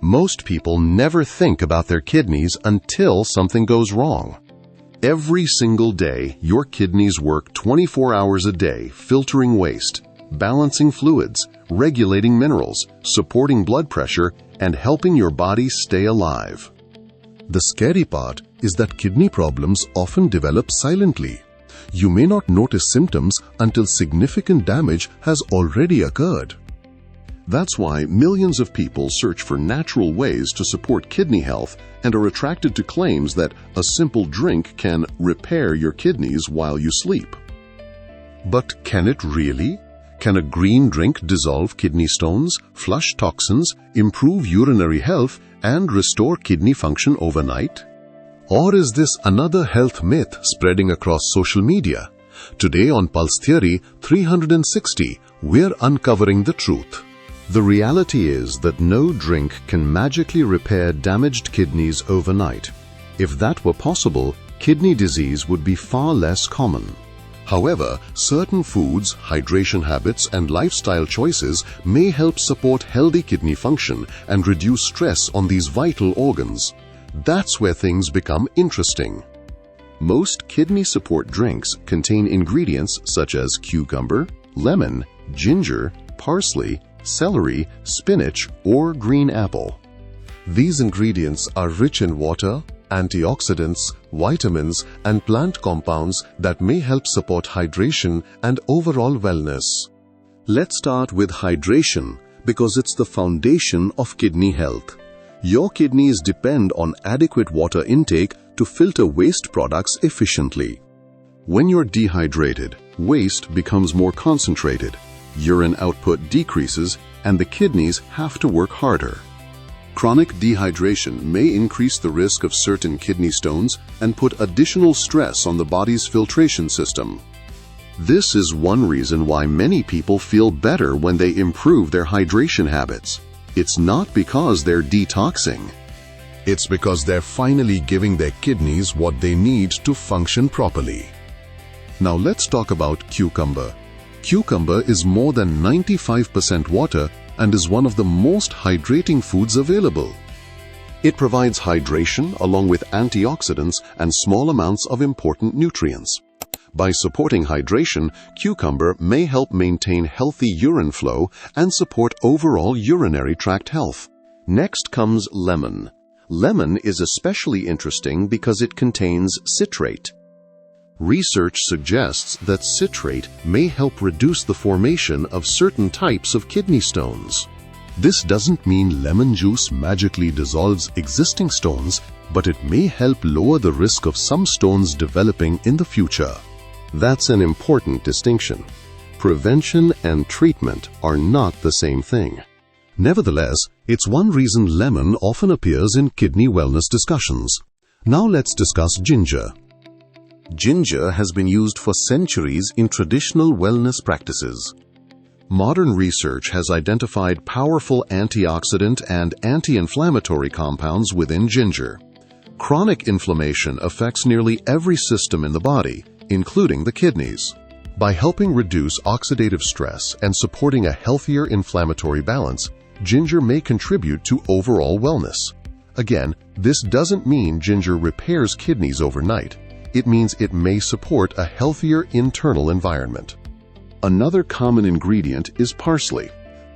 Most people never think about their kidneys until something goes wrong. Every single day, your kidneys work 24 hours a day filtering waste, balancing fluids, regulating minerals, supporting blood pressure, and helping your body stay alive. The scary part is that kidney problems often develop silently. You may not notice symptoms until significant damage has already occurred. That's why millions of people search for natural ways to support kidney health and are attracted to claims that a simple drink can repair your kidneys while you sleep. But can it really? Can a green drink dissolve kidney stones, flush toxins, improve urinary health, and restore kidney function overnight? Or is this another health myth spreading across social media? Today on Pulse Theory 360, we're uncovering the truth. The reality is that no drink can magically repair damaged kidneys overnight. If that were possible, kidney disease would be far less common. However, certain foods, hydration habits, and lifestyle choices may help support healthy kidney function and reduce stress on these vital organs. That's where things become interesting. Most kidney support drinks contain ingredients such as cucumber, lemon, ginger, parsley, celery, spinach, or green apple. These ingredients are rich in water, antioxidants, vitamins, and plant compounds that may help support hydration and overall wellness. Let's start with hydration because it's the foundation of kidney health. Your kidneys depend on adequate water intake to filter waste products efficiently. When you're dehydrated, waste becomes more concentrated, urine output decreases, and the kidneys have to work harder. Chronic dehydration may increase the risk of certain kidney stones and put additional stress on the body's filtration system. This is one reason why many people feel better when they improve their hydration habits. It's not because they're detoxing. It's because they're finally giving their kidneys what they need to function properly. Now let's talk about cucumber. Cucumber is more than 95% water and is one of the most hydrating foods available. It provides hydration along with antioxidants and small amounts of important nutrients. By supporting hydration, cucumber may help maintain healthy urine flow and support overall urinary tract health. Next comes lemon. Lemon is especially interesting because it contains citrate. Research suggests that citrate may help reduce the formation of certain types of kidney stones. This doesn't mean lemon juice magically dissolves existing stones, but it may help lower the risk of some stones developing in the future. That's an important distinction. Prevention and treatment are not the same thing. Nevertheless, it's one reason lemon often appears in kidney wellness discussions. Now let's discuss ginger. Ginger has been used for centuries in traditional wellness practices. Modern research has identified powerful antioxidant and anti-inflammatory compounds within ginger. Chronic inflammation affects nearly every system in the body, including the kidneys. By helping reduce oxidative stress and supporting a healthier inflammatory balance, ginger may contribute to overall wellness. Again, this doesn't mean ginger repairs kidneys overnight. It means it may support a healthier internal environment. Another common ingredient is parsley.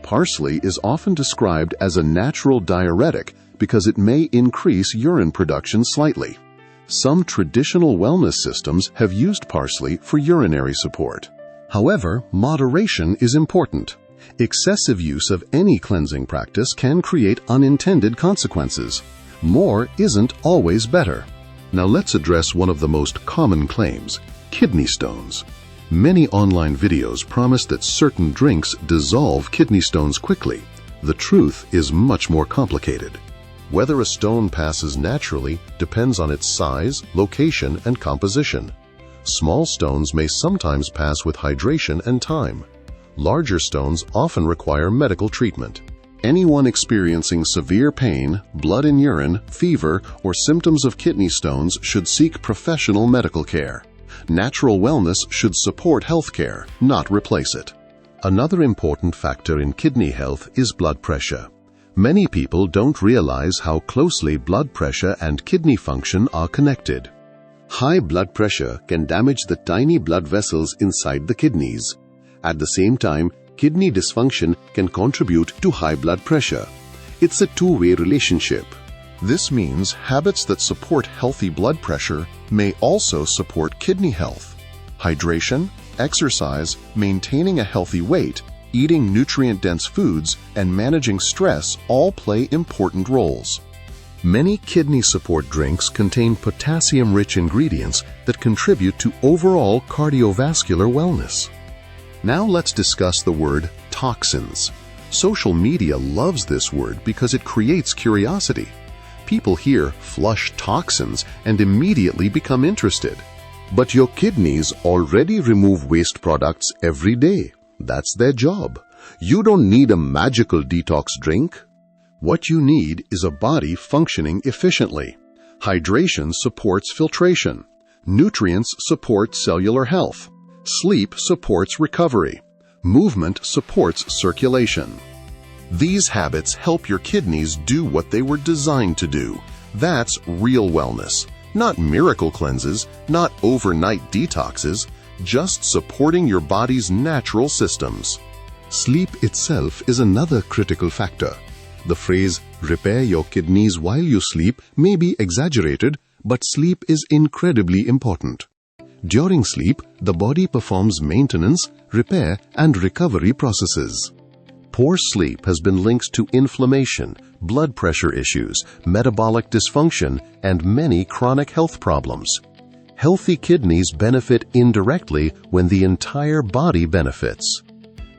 Parsley is often described as a natural diuretic because it may increase urine production slightly. Some traditional wellness systems have used parsley for urinary support. However, moderation is important. Excessive use of any cleansing practice can create unintended consequences. More isn't always better. Now let's address one of the most common claims: kidney stones. Many online videos promise that certain drinks dissolve kidney stones quickly. The truth is much more complicated. Whether a stone passes naturally depends on its size, location, and composition. Small stones may sometimes pass with hydration and time. Larger stones often require medical treatment. Anyone experiencing severe pain, blood in urine, fever, or symptoms of kidney stones should seek professional medical care. Natural wellness should support health care, not replace it. Another important factor in kidney health is blood pressure. Many people don't realize how closely blood pressure and kidney function are connected. High blood pressure can damage the tiny blood vessels inside the kidneys. At the same time, kidney dysfunction can contribute to high blood pressure. It's a two-way relationship. This means habits that support healthy blood pressure may also support kidney health. Hydration, exercise, maintaining a healthy weight, eating nutrient-dense foods, and managing stress all play important roles. Many kidney support drinks contain potassium-rich ingredients that contribute to overall cardiovascular wellness. Now let's discuss the word toxins. Social media loves this word because it creates curiosity. People hear flush toxins and immediately become interested. But your kidneys already remove waste products every day. That's their job. You don't need a magical detox drink. What you need is a body functioning efficiently. Hydration supports filtration. Nutrients support cellular health. Sleep supports recovery. Movement supports circulation. These habits help your kidneys do what they were designed to do. That's real wellness. Not miracle cleanses, not overnight detoxes, just supporting your body's natural systems. Sleep itself is another critical factor. The phrase, repair your kidneys while you sleep, may be exaggerated, but sleep is incredibly important. During sleep, the body performs maintenance, repair, and recovery processes. Poor sleep has been linked to inflammation, blood pressure issues, metabolic dysfunction, and many chronic health problems. Healthy kidneys benefit indirectly when the entire body benefits.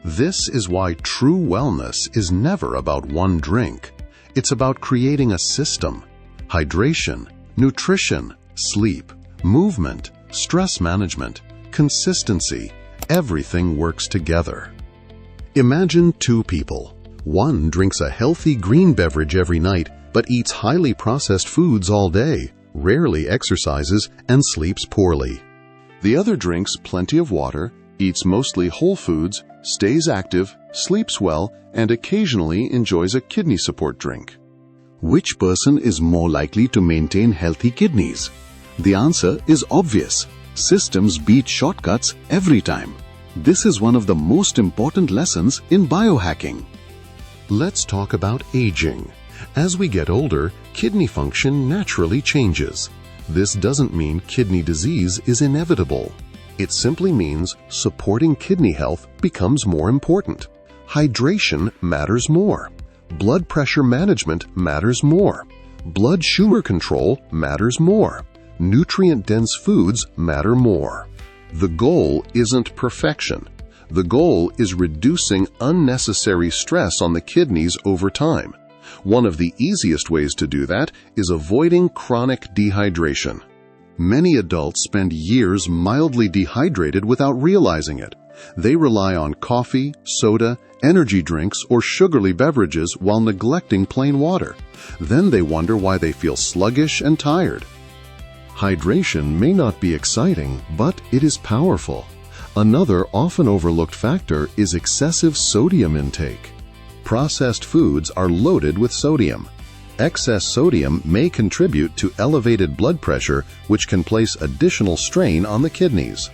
This is why true wellness is never about one drink. It's about creating a system. Hydration, nutrition, sleep, movement, stress management, consistency, everything works together. Imagine two people. One drinks a healthy green beverage every night, but eats highly processed foods all day, rarely exercises, and sleeps poorly. The other drinks plenty of water, eats mostly whole foods, stays active, sleeps well, and occasionally enjoys a kidney support drink. Which person is more likely to maintain healthy kidneys? The answer is obvious. Systems beat shortcuts every time. This is one of the most important lessons in biohacking. Let's talk about aging. As we get older, kidney function naturally changes. This doesn't mean kidney disease is inevitable. It simply means supporting kidney health becomes more important. Hydration matters more. Blood pressure management matters more. Blood sugar control matters more. Nutrient-dense foods matter more. The goal isn't perfection. The goal is reducing unnecessary stress on the kidneys over time. One of the easiest ways to do that is avoiding chronic dehydration. Many adults spend years mildly dehydrated without realizing it. They rely on coffee, soda, energy drinks, or sugary beverages while neglecting plain water. Then they wonder why they feel sluggish and tired. Hydration may not be exciting, but it is powerful. Another often overlooked factor is excessive sodium intake. Processed foods are loaded with sodium. Excess sodium may contribute to elevated blood pressure, which can place additional strain on the kidneys.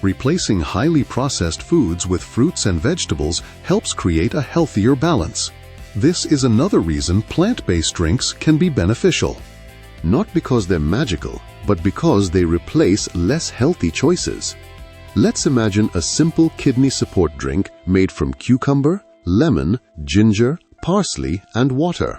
Replacing highly processed foods with fruits and vegetables helps create a healthier balance. This is another reason plant-based drinks can be beneficial. Not because they're magical, but because they replace less healthy choices. Let's imagine a simple kidney support drink made from cucumber, lemon, ginger, parsley, and water.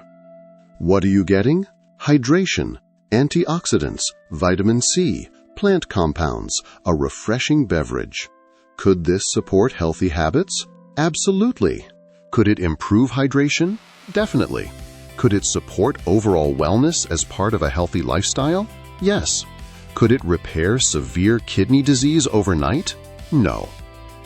What are you getting? Hydration, antioxidants, vitamin C, plant compounds, a refreshing beverage. Could this support healthy habits? Absolutely. Could it improve hydration? Definitely. Could it support overall wellness as part of a healthy lifestyle? Yes. Could it repair severe kidney disease overnight? No.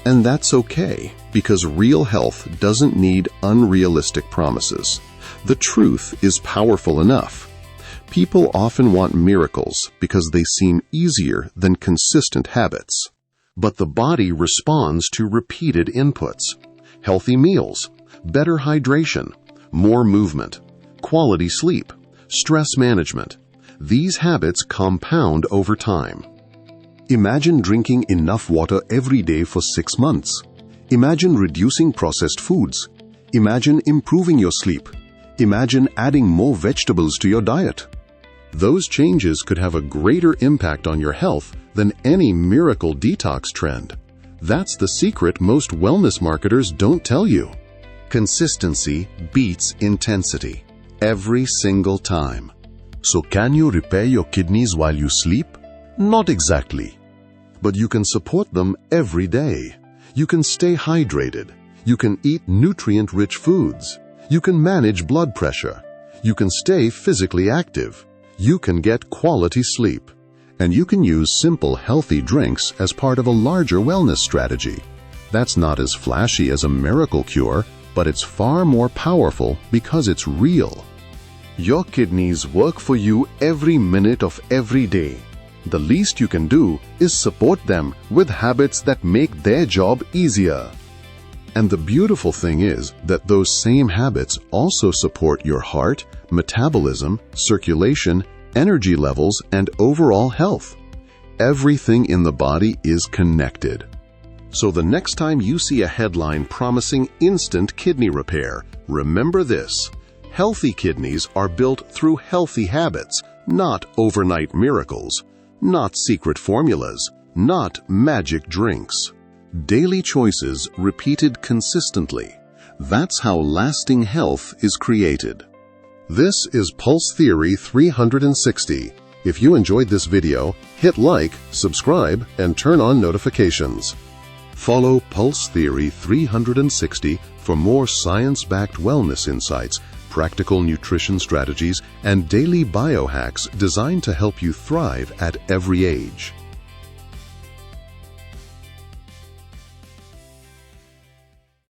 And that's okay, because real health doesn't need unrealistic promises. The truth is powerful enough. People often want miracles because they seem easier than consistent habits. But the body responds to repeated inputs. Healthy meals, better hydration, more movement, quality sleep, stress management. These habits compound over time. Imagine drinking enough water every day for 6 months. Imagine reducing processed foods. Imagine improving your sleep. Imagine adding more vegetables to your diet. Those changes could have a greater impact on your health than any miracle detox trend. That's the secret most wellness marketers don't tell you. Consistency beats intensity every single time. So can you repair your kidneys while you sleep? Not exactly. But you can support them every day. You can stay hydrated. You can eat nutrient-rich foods. You can manage blood pressure. You can stay physically active. You can get quality sleep. And you can use simple, healthy drinks as part of a larger wellness strategy. That's not as flashy as a miracle cure, but it's far more powerful because it's real. Your kidneys work for you every minute of every day. The least you can do is support them with habits that make their job easier. And the beautiful thing is that those same habits also support your heart, metabolism, circulation, energy levels, and overall health. Everything in the body is connected. So the next time you see a headline promising instant kidney repair, remember this: healthy kidneys are built through healthy habits, not overnight miracles, not secret formulas, not magic drinks. Daily choices repeated consistently. That's how lasting health is created. This is Pulse Theory 360. If you enjoyed this video, hit like, subscribe, and turn on notifications. Follow Pulse Theory 360 for more science-backed wellness insights, practical nutrition strategies, and daily biohacks designed to help you thrive at every age.